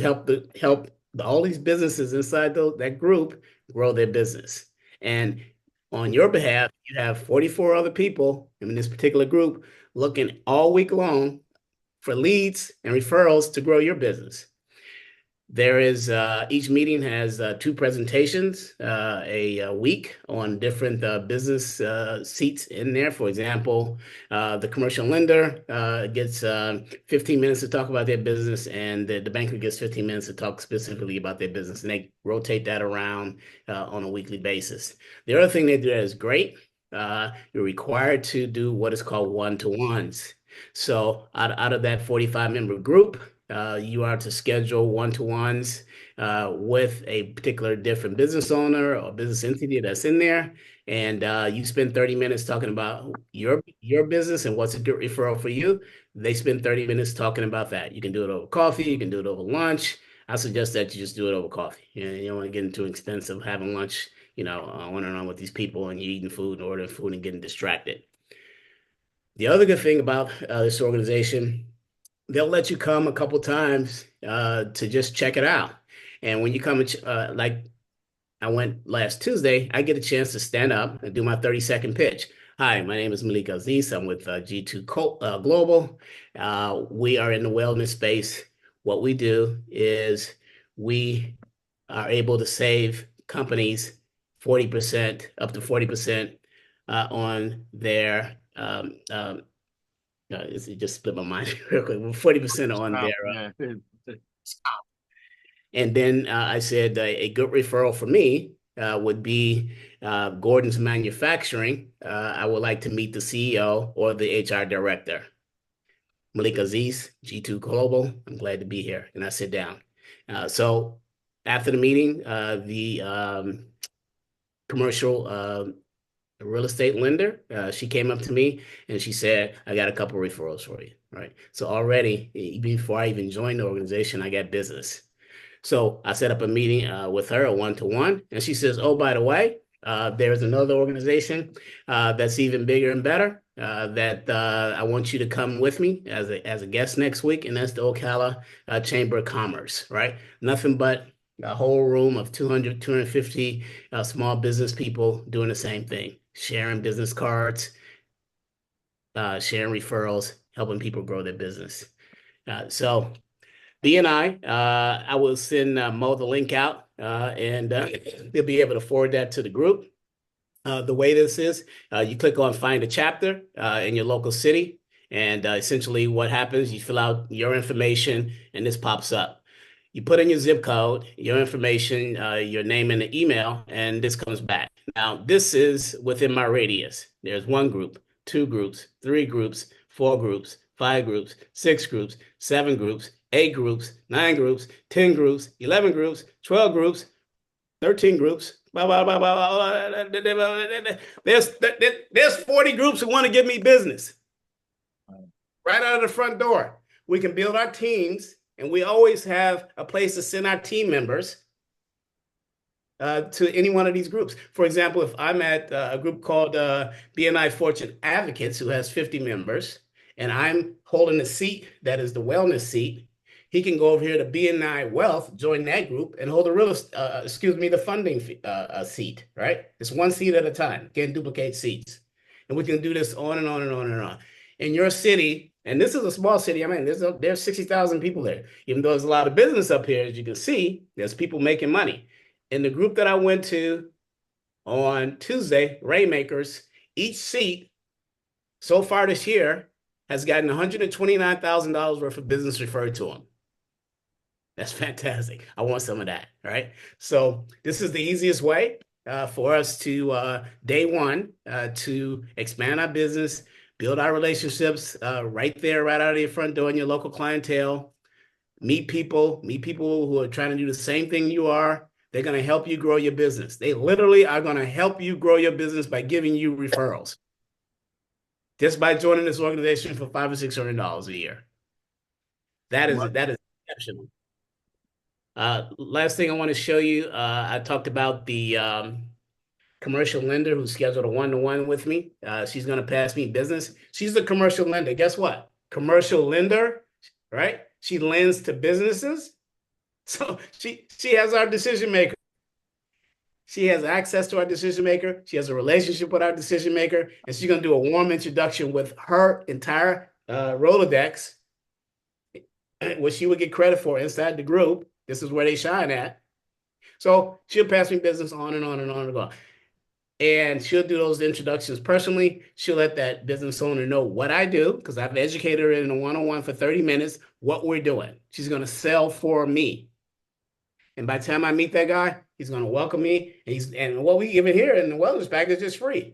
help all these businesses inside that group grow their business. And on your behalf, you have 44 other people in this particular group looking all week long for leads and referrals to grow your business. There is each meeting has 2 presentations a week on different business seats in there. For example, the commercial lender gets 15 minutes to talk about their business, and the banker gets 15 minutes to talk specifically about their business, and they rotate that around on a weekly basis. The other thing they do that is great. You're required to do what is called one-to-ones. So out of that 45-member group, you are to schedule one-to-ones with a particular different business owner or business entity that's in there, and you spend 30 minutes talking about your business and what's a good referral for you. They spend 30 minutes talking about that. You can do it over coffee, you can do it over lunch. I suggest that you just do it over coffee. You don't want to get into expensive having lunch, on and on with these people, and you're eating food and ordering food and getting distracted. The other good thing about this organization, they'll let you come a couple times to just check it out. And when you come, like I went last Tuesday, I get a chance to stand up and do my 30-second pitch. Hi, my name is Malik Aziz. I'm with G2 Global. We are in the wellness space. What we do is we are able to save companies 40%, up to 40% on their it just split my mind real quick. 40% on their and then I said a good referral for me would be Gordon's Manufacturing. I would like to meet the CEO or the HR director. Malik Aziz, G2 Global. I'm glad to be here. And I sit down. So after the meeting, the commercial real estate lender, she came up to me and she said, I got a couple referrals for you, right? So already, before I even joined the organization, I got business. So I set up a meeting with her, a one-to-one, and she says, oh, by the way, there's another organization that's even bigger and better that I want you to come with me as a guest next week, and that's the Ocala Chamber of Commerce, right? Nothing but a whole room of 200, 250 small business people doing the same thing, sharing business cards, sharing referrals, helping people grow their business. So BNI, I will send Mo the link out and they'll be able to forward that to the group. The way this is, you click on find a chapter in your local city, and essentially what happens, you fill out your information and this pops up. You put in your zip code, your information, your name and the email, and this comes back. Now, this is within my radius. There's 1 group, 2 groups, 3 groups, 4 groups, 5 groups, 6 groups, 7 groups, 8 groups, 9 groups, 10 groups, 11 groups, 12 groups, 13 groups. There's 40 groups who want to give me business right out of the front door. We can build our teams, and we always have a place to send our team members to any one of these groups. For example, if I'm at a group called BNI Fortune Advocates, who has 50 members, and I'm holding a seat that is the wellness seat, he can go over here to BNI Wealth, join that group, and hold the funding seat, right? It's 1 seat at a time. Can't duplicate seats. And we can do this on and on and on and on. In your city, and this is a small city, I mean, there's 60,000 people there. Even though there's a lot of business up here, as you can see, there's people making money. In the group that I went to on Tuesday, Rainmakers, each seat so far this year has gotten $129,000 worth of business referred to them. That's fantastic. I want some of that, right? So this is the easiest way for us to, day one, to expand our business, build our relationships right there, right out of your front door in your local clientele, meet people who are trying to do the same thing you are. They're going to help you grow your business. They literally are going to help you grow your business by giving you referrals. Just by joining this organization for $500 or $600 a year. That is exceptional. Last thing I want to show you, I talked about the commercial lender who scheduled a one-to-one with me. She's going to pass me business. She's the commercial lender. Guess what? Commercial lender, right? She lends to businesses. So she has our decision maker. She has access to our decision maker. She has a relationship with our decision maker, and she's going to do a warm introduction with her entire Rolodex, which she would get credit for inside the group. This is where they shine at. So she'll pass me business on and on and on and on. And she'll do those introductions personally. She'll let that business owner know what I do, because I've educated her in a one-on-one for 30 minutes, what we're doing. She's going to sell for me. And by the time I meet that guy, he's going to welcome me. And what we give it here in the wellness package is free.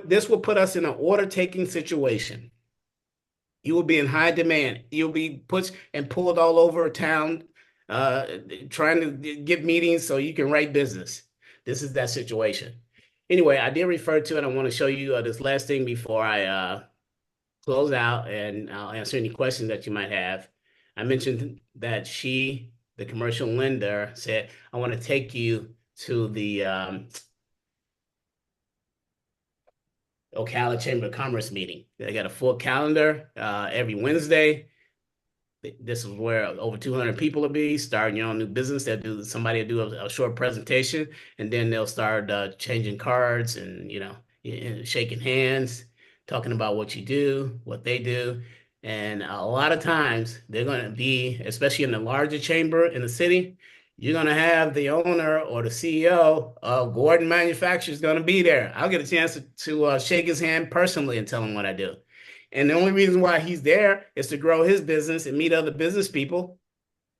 This will put us in an order-taking situation. You will be in high demand. You'll be put and pulled all over town, uh, trying to get meetings so you can write business. This is that situation. Anyway, I did refer to it. I want to show you this last thing before I close out, and I'll answer any questions that you might have. I mentioned that the commercial lender, said, I want to take you to the Ocala Chamber of Commerce meeting. They got a full calendar every Wednesday. This is where over 200 people will be starting your own new business. Somebody will do a short presentation, and then they'll start changing cards and, shaking hands, talking about what you do, what they do. And a lot of times they're going to be, especially in the larger chamber in the city, you're going to have the owner or the CEO of Gordon Manufacturers going to be there. I'll get a chance to shake his hand personally and tell him what I do. And the only reason why he's there is to grow his business and meet other business people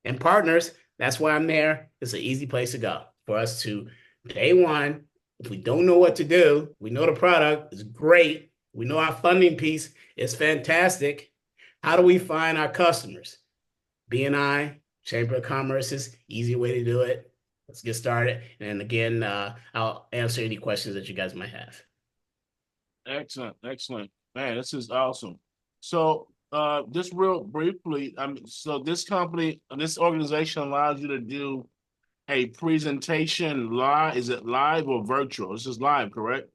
and partners. That's why I'm there. It's an easy place to go for us to, day one, if we don't know what to do, we know the product is great. We know our funding piece is fantastic. How do we find our customers? BNI, Chamber of Commerce is easy way to do it. Let's get started. And again, I'll answer any questions that you guys might have. Excellent, excellent. Man, this is awesome. So just real briefly, so this organization allows you to do a presentation live. Is it live or virtual? This is live, correct?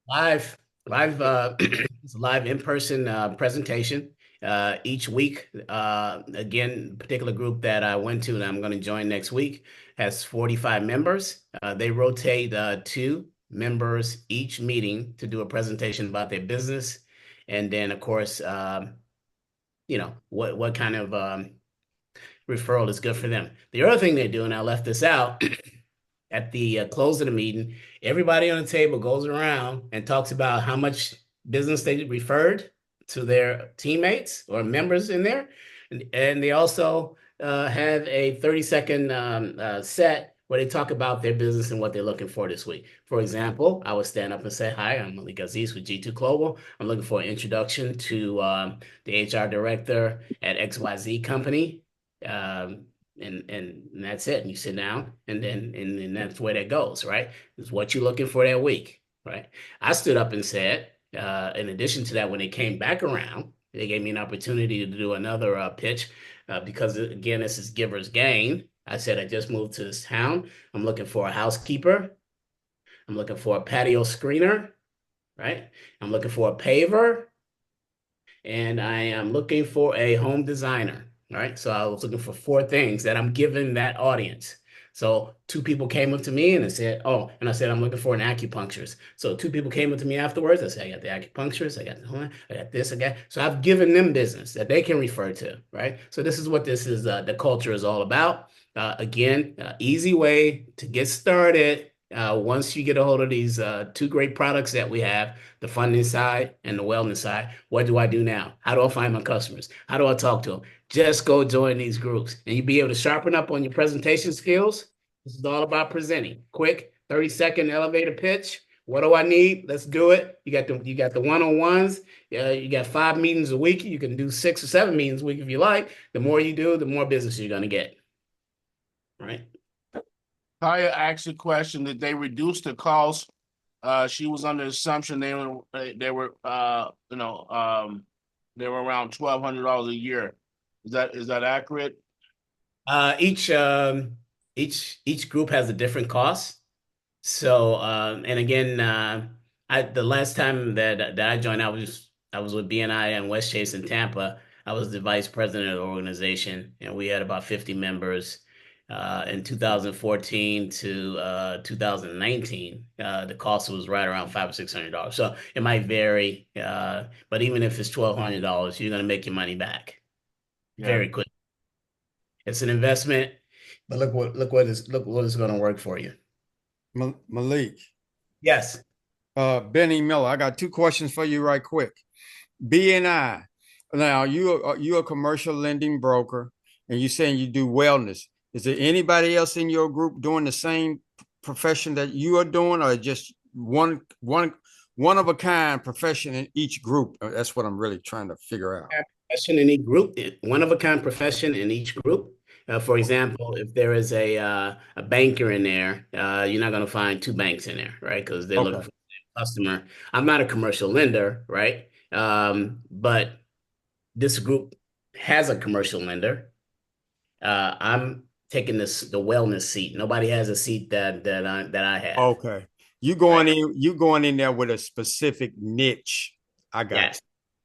Live, it's a live in-person presentation each week. Again, particular group that I went to and I'm going to join next week has 45 members. They rotate 2 members each meeting to do a presentation about their business. And then, of course, what kind of referral is good for them. The other thing they do, and I left this out, at the close of the meeting, everybody on the table goes around and talks about how much business they referred to their teammates or members in there. And they also have a 30-second set where they talk about their business and what they're looking for this week. For example, I would stand up and say, hi, I'm Malik Aziz with G2 Global. I'm looking for an introduction to the HR director at XYZ company. And that's it. And you sit down, and that's where that goes, right? Is what you're looking for that week, right? I stood up and said, in addition to that, when they came back around, they gave me an opportunity to do another pitch because, again, this is giver's gain. I said, I just moved to this town. I'm looking for a housekeeper. I'm looking for a patio screener, right? I'm looking for a paver. And I am looking for a home designer, right? So I was looking for 4 things that I'm giving that audience. So 2 people came up to me and I said, and I said, I'm looking for an acupuncturist. So 2 people came up to me afterwards. I said, I got the acupuncturist, I got this, I got. So I've given them business that they can refer to, right? So this is what this is, the culture is all about. Again, easy way to get started. Once you get a hold of these 2 great products that we have, the funding side and the wellness side, what do I do now? How do I find my customers? How do I talk to them? Just go join these groups and you'll be able to sharpen up on your presentation skills. This is all about presenting. Quick, 30-second elevator pitch. What do I need? Let's do it. You got the one-on-ones. You got 5 meetings a week. You can do 6 or 7 meetings a week if you like. The more you do, the more business you're going to get. Right. Kaya asked a question: did they reduce the cost? She was under the assumption they were around $1,200 a year. Is that accurate? Each group has a different cost. So and again, the last time that I joined, I was with BNI and West Chase in Tampa. I was the vice president of the organization, and we had about 50 members. In 2014 to 2019, the cost was right around $500 or $600. So it might vary, but even if it's $1,200, you're going to make your money back very quick. It's an investment, but look what is going to work for you. Malik. Yes. Bennie Miller, I got 2 questions for you right quick. BNI. Now you're a commercial lending broker, and you're saying you do wellness. Is there anybody else in your group doing the same profession that you are doing, or just one one of a kind profession in each group. That's what I'm really trying to figure out. Profession in each group, one of a kind profession in each group. For example, if there is a banker in there, you're not going to find two banks in there, right? Because they're looking Okay. for the customer. I'm not a commercial lender, right? But this group has a commercial lender. I'm taking the wellness seat. Nobody has a seat that I have. Okay. Right? You going in there with a specific niche. I got Yes,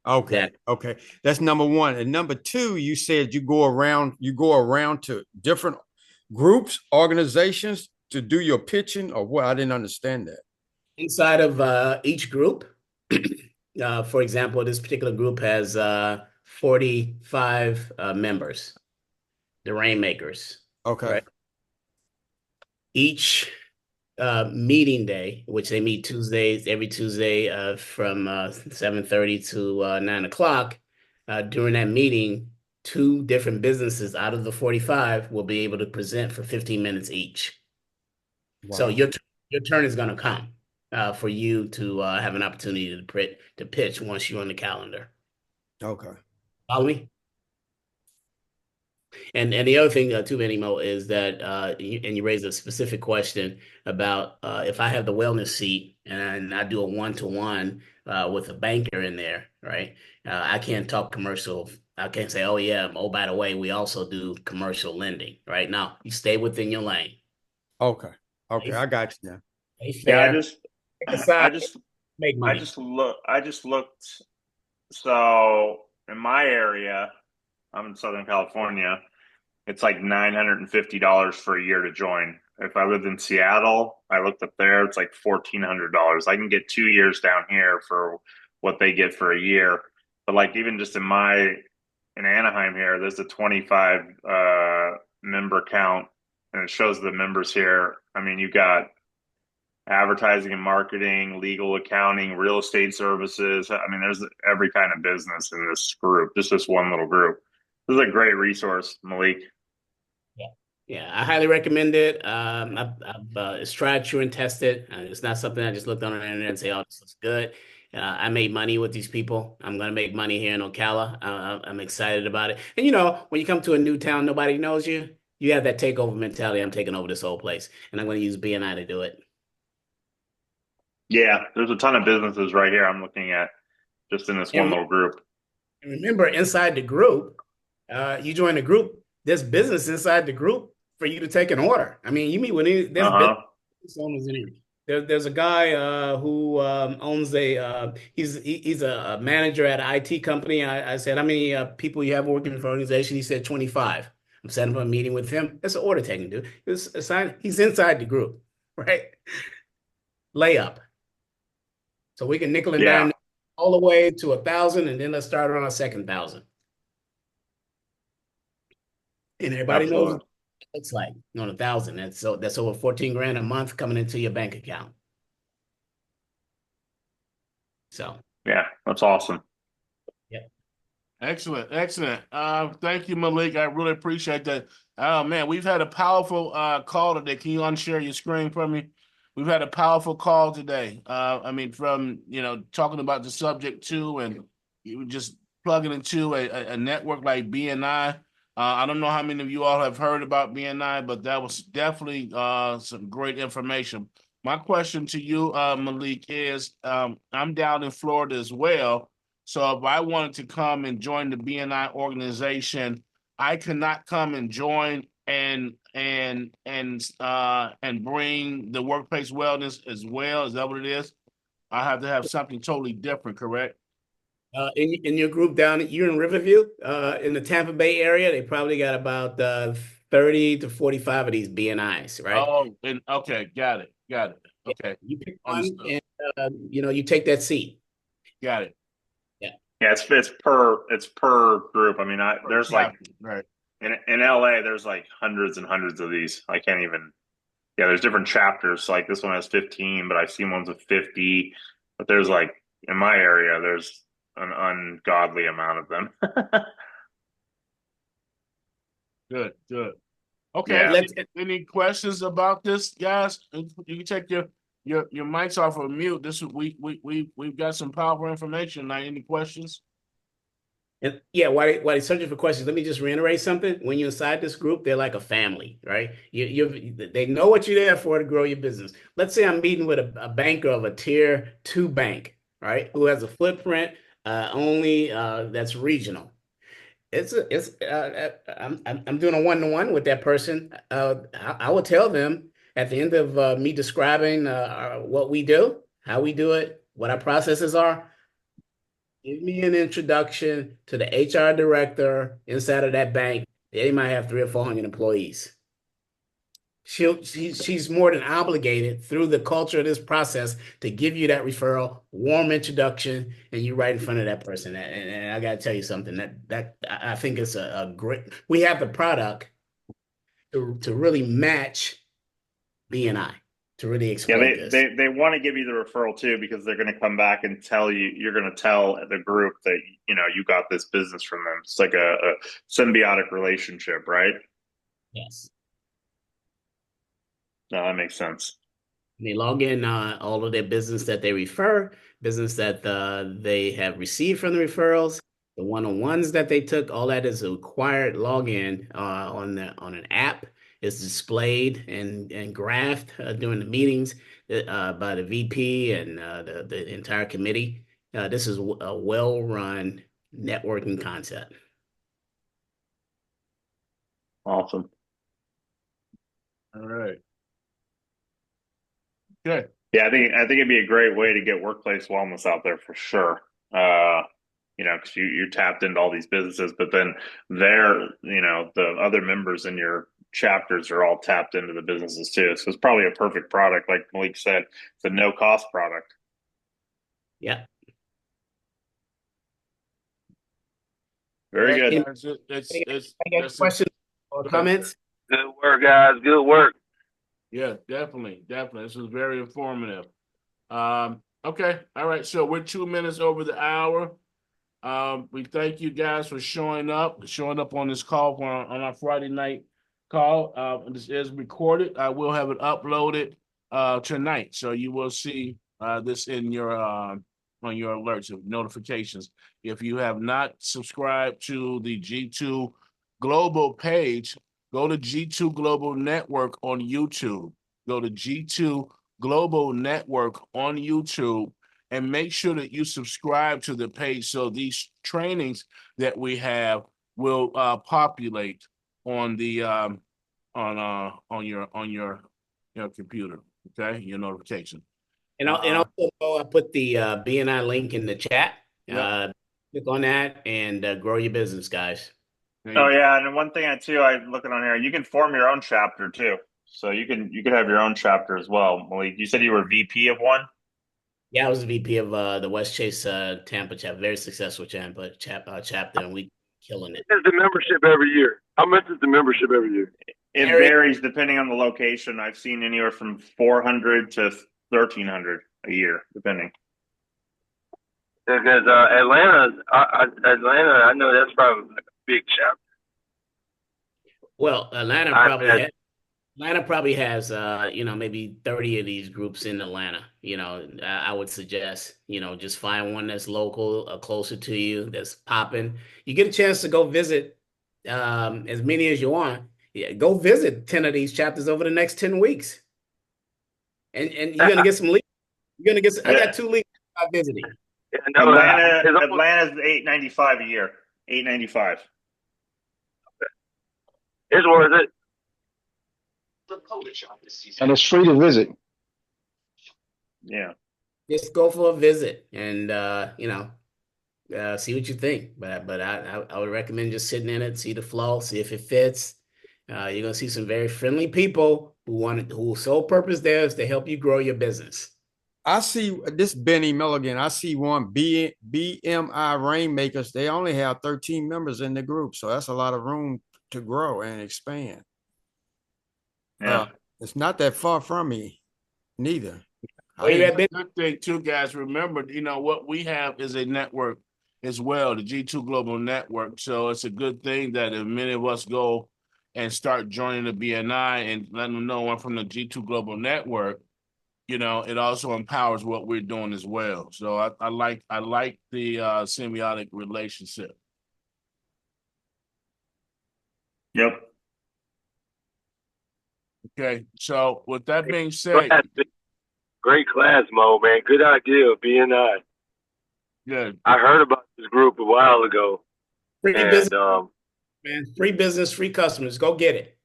you. Okay. exactly. Okay. That's number one. And number two, you said you go around to different groups, organizations to do your pitching or what? I didn't understand that. Inside of each group, for example, this particular group has 45 members, the Rainmakers, Okay. right? Each meeting day, which they meet every Tuesday from 7:30 to 9 o'clock. During that meeting, two different businesses out of the 45 will be able to present for 15 minutes each. So Wow. your turn is going to come for you to have an opportunity to pitch once you're on the calendar. Okay. Follow me? And the other thing too, Benny Mo, is that you raised a specific question about if I have the wellness seat and I do a one-to-one with a banker in there, right? I can't talk commercial. I can't say, oh yeah, oh by the way, we also do commercial lending, right? Now you stay within your lane. Okay. Okay. I got you now. Stay Yeah, fair. Pick a side, make money. I just looked. So in my area, I'm in Southern California. It's like $950 for a year to join. If I lived in Seattle, I looked up there, it's like $1,400. I can get 2 years down here for what they get for a year. But like even just in Anaheim here, there's a 25 member count and it shows the members here. I mean, you got advertising and marketing, legal accounting, real estate services. I mean, there's every kind of business in this group, just this one little group. This is a great resource, Malik. Yeah, I highly recommend it. I've tried, true, and tested. It's not something I just looked on the internet and say, "Oh, this looks good." I made money with these people. I'm going to make money here in Ocala. I'm excited about it. And when you come to a new town, nobody knows you. You have that takeover mentality. I'm taking over this whole place, and I'm going to use BNI to do it. Yeah, there's a ton of businesses right here I'm looking at just in this one little group. And remember, inside the group, you join the group. There's business inside the group for you to take an order. I mean, you meet with there's business owners in here. There's a guy who owns he's a manager at an IT company. I said, how many people you have working for an organization? He said 25. I'm setting up a meeting with him. That's an order taking dude. He's inside the group, right? Layup. So we can nickel and dime all the way to 1,000, and then let's start on our second 1,000. And everybody knows what it looks like on 1,000. That's over 14 grand a month coming into your bank account. So yeah, that's awesome. Yeah. Excellent. Thank you, Malik. I really appreciate that. Oh man, we've had a powerful call today. Can you unshare your screen for me? We've had a powerful call today. From talking about the subject too, and you just plugging into a network like BNI. I don't know how many of you all have heard about BNI, but that was definitely some great information. My question to you, Malik, is I'm down in Florida as well. So if I wanted to come and join the BNI organization, I cannot come and join and bring the workplace wellness as well. Is that what it is? I have to have something totally different, correct? In your group you're in Riverview, in the Tampa Bay area, they probably got about 30 to 45 of these BNIs, right? Oh, okay, got it. Okay, you pick one, and you take that seat. Got it. Yeah, it's per group. I mean, there's like right in LA, there's like hundreds and hundreds of these. I can't even. Yeah, there's different chapters. Like this one has 15, but I've seen ones with 50. But there's like in my area, there's an ungodly amount of them. Good. Okay. Yeah. Any questions about this, guys? You can take your your mic's off of mute. This is we've got some powerful information. Now, any questions? And yeah, while they're searching for questions, let me just reiterate something. When you're inside this group, they're like a family, right? They know what you're there for to grow your business. Let's say I'm meeting with a banker of a tier 2 bank, right? Who has a footprint only that's regional. I'm doing a one-to-one with that person. I will tell them at the end of me describing what we do, how we do it, what our processes are. Give me an introduction to the HR director inside of that bank. They might have 300 or 400 employees. She's more than obligated through the culture of this process to give you that referral, warm introduction, and you right in front of that person. And I got to tell you something that I think it's a great. We have the product to really match BNI to really exploit this. They want to give you the referral too because they're going to come back and tell you. You're going to tell the group that you got this business from them. It's like a symbiotic relationship, right? Yes. No, that makes sense. They log in all of their business that they refer, business that they have received from the referrals, the one-on-ones that they took. All that is a required login on an app. It's displayed and graphed during the meetings by the VP and the entire committee. This is a well-run networking concept. Awesome. All right. Good. Yeah, I think it'd be a great way to get workplace wellness out there for sure. Because you're tapped into all these businesses, but then the other members in your chapters are all tapped into the businesses too. So it's probably a perfect product, like Malik said. It's a no cost product. Yeah. Very good. Any questions or comments? Good work, guys. Good work. Yeah, definitely. This was very informative. Okay. All right. So we're 2 minutes over the hour. We thank you guys for showing up on this call on our Friday night call. This is recorded. I will have it uploaded tonight. So you will see this in your on your alerts and notifications. If you have not subscribed to the G2 Global page, go to G2 Global Network on YouTube. Go to G2 Global Network on YouTube and make sure that you subscribe to the page so these trainings that we have will populate on the on your computer. Okay, your notification. And also I put the BNI link in the chat. Yeah. Click on that and grow your business, guys. Oh yeah, and one thing I'm looking on here, you can form your own chapter too. So you can have your own chapter as well. Malik, you said you were VP of one? Yeah, I was the VP of the West Chase Tampa chapter, very successful Tampa chapter, and we killing it. It's the membership every year. How much is the membership every year? It varies depending on the location. I've seen anywhere from 400 to 1,300 a year, depending. Because Atlanta, I know that's probably like a big chapter. Well, Atlanta probably has maybe 30 of these groups in Atlanta. I would suggest just find one that's local, closer to you, that's popping. You get a chance to go visit as many as you want. Yeah, go visit 10 of these chapters over the next 10 weeks, and you're gonna get some leads. You're gonna get. I got 2 leads by visiting. Yeah, no, Atlanta's $895 a year. $895. It's worth it. And it's free to visit. Yeah. Just go for a visit and see what you think. But I would recommend just sitting in it, see the flow, see if it fits. You're gonna see some very friendly people whose sole purpose there is to help you grow your business. I see this Bennie Miller again. I see one BMI Rainmakers. They only have 13 members in the group, so that's a lot of room to grow and expand. Yeah. It's not that far from me, neither. Good thing too, guys. Remember, what we have is a network as well, the G2 Global Network. So it's a good thing that if many of us go and start joining the BNI and let them know I'm from the G2 Global Network, it also empowers what we're doing as well. So I like the symbiotic relationship. Yep. Okay. So with that being said, Great class, Mo, man. Good idea, BNI. good. I heard about this group a while ago. Free And business, man. Free business, free customers. Go get it.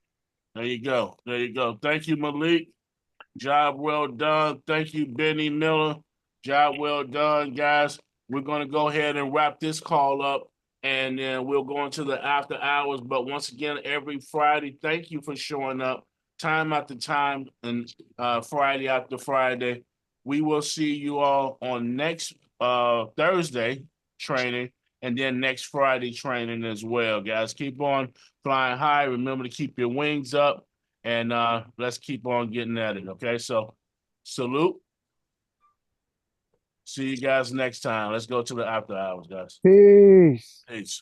There you go. There you go. Thank you, Malik. Job well done. Thank you, Bennie Miller. Job well done, guys. We're going to go ahead and wrap this call up, and then we'll go into the after hours. But once again, every Friday, thank you for showing up time after time and Friday after Friday. We will see you all on next Thursday training, and then next Friday training as well, guys. Keep on flying high. Remember to keep your wings up. And let's keep on getting at it. Okay. So salute. See you guys next time. Let's go to the after hours, guys. Peace. Peace.